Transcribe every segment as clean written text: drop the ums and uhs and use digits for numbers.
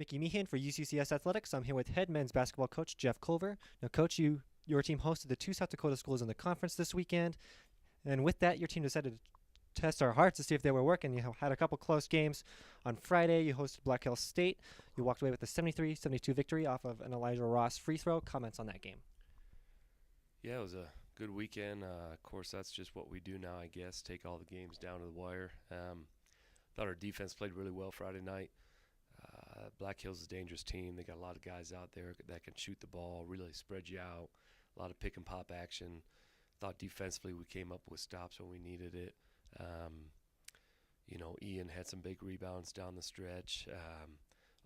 Mickey Meehan for UCCS Athletics. I'm here with head men's basketball coach Jeff Culver. Now, Coach, your team hosted the two South Dakota schools in the conference this weekend, and with that, your team decided to test our hearts to see if they were working. You had a couple close games. On Friday, you hosted Black Hills State. You walked away with a 73-72 victory off of an Elijah Ross free throw. Comments on that game? Yeah, it was a good weekend. Of course, that's just what we do now, I guess, take all the games down to the wire. Thought our defense played really well Friday night. Black Hills is a dangerous team. They got a lot of guys out there that can shoot the ball, really spread you out, a lot of pick and pop action. Thought defensively we came up with stops when we needed it. Ian had some big rebounds down the stretch,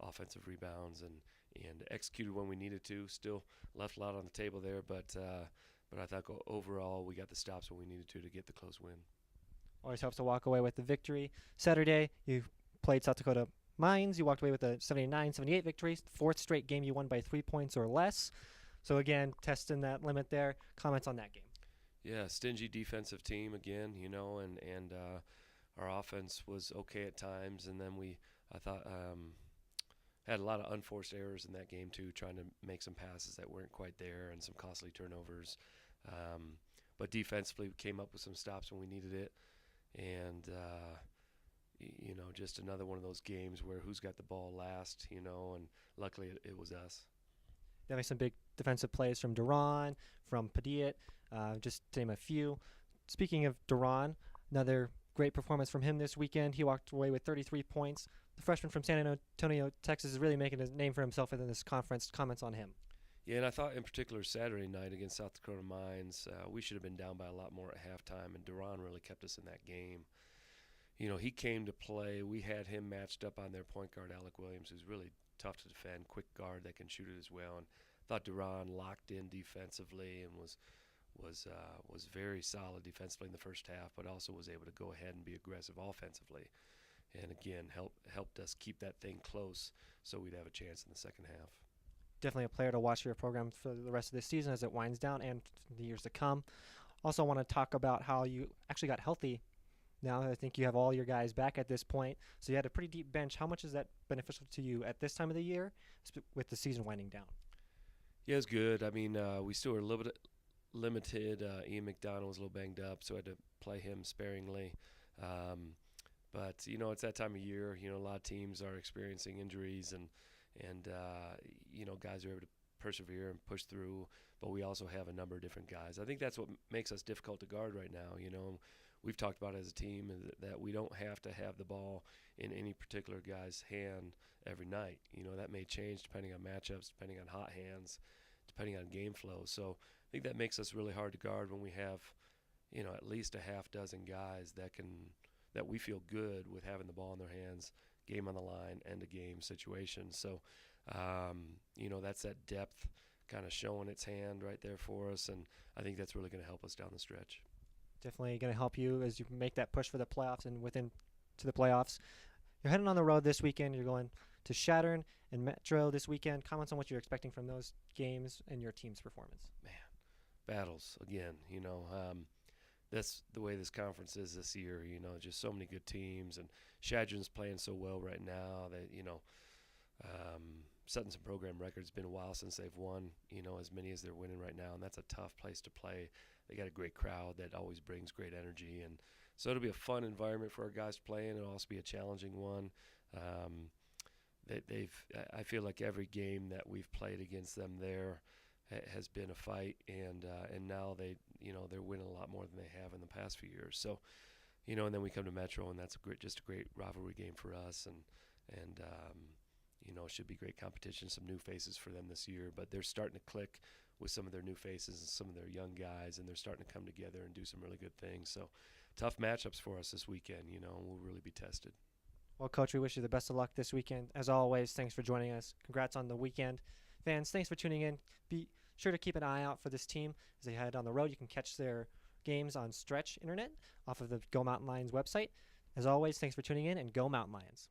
offensive rebounds, and executed when we needed to. Still left a lot on the table there, but I thought overall we got the stops when we needed to get the close win. Always helps to walk away with the victory. Saturday, you played South Dakota Mines. You walked away with a 79-78 victory. Fourth straight game you won by 3 points or less. So again, testing that limit there. Comments on that game? Yeah, stingy defensive team again, and our offense was okay at times, and then I thought had a lot of unforced errors in that game too, trying to make some passes that weren't quite there and some costly turnovers. But defensively, we came up with some stops when we needed it, and just another one of those games where who's got the ball last, and luckily it was us. Definitely some big defensive plays from Duran, from Padilla, just to name a few. Speaking of Duran, another great performance from him this weekend. He walked away with 33 points. The freshman from San Antonio, Texas, is really making a name for himself within this conference. Comments on him? Yeah, and I thought in particular Saturday night against South Dakota Mines, we should have been down by a lot more at halftime, and Duran really kept us in that game. He came to play. We had him matched up on their point guard, Alec Williams, who's really tough to defend, quick guard that can shoot it as well. And thought Duran locked in defensively and was very solid defensively in the first half, but also was able to go ahead and be aggressive offensively. And again, helped us keep that thing close so we'd have a chance in the second half. Definitely a player to watch for your program for the rest of this season as it winds down and the years to come. Also want to talk about how you actually got healthy. Now I think you have all your guys back at this point, so you had a pretty deep bench. How much is that beneficial to you at this time of the year with the season winding down? Yeah, it's good. I mean, we still were a little bit limited. Ian McDonald was a little banged up, so I had to play him sparingly. But it's that time of year. A lot of teams are experiencing injuries, and guys are able to persevere and push through. But we also have a number of different guys. I think that's what makes us difficult to guard right now. We've talked about as a team that we don't have to have the ball in any particular guy's hand every night. That may change depending on matchups, depending on hot hands, depending on game flow. So I think that makes us really hard to guard when we have, at least a half dozen guys that we feel good with having the ball in their hands, game on the line, end of game situation. So, that's that depth kind of showing its hand right there for us, and I think that's really going to help us down the stretch. Definitely going to help you as you make that push for the playoffs and within to the playoffs. You're heading on the road this weekend. You're going to Shattern and Metro this weekend. Comments on what you're expecting from those games and your team's performance? Man, battles again. That's the way this conference is this year. Just so many good teams, and Shadron's playing so well right now that setting some program records. It's been a while since they've won, as many as they're winning right now, and that's a tough place to play. They got a great crowd that always brings great energy, and so it'll be a fun environment for our guys to play in. It'll also be a challenging one. I feel like every game that we've played against them there has been a fight, and now they're winning a lot more than they have in the past few years. So, and then we come to Metro, and that's just a great rivalry game for us, and it should be great competition, some new faces for them this year, but they're starting to click with some of their new faces and some of their young guys, and they're starting to come together and do some really good things. So tough matchups for us this weekend, and we'll really be tested. Well, Coach, we wish you the best of luck this weekend. As always, thanks for joining us. Congrats on the weekend. Fans, thanks for tuning in. Be sure to keep an eye out for this team as they head on the road. You can catch their games on Stretch Internet off of the Go Mountain Lions website. As always, thanks for tuning in, and Go Mountain Lions.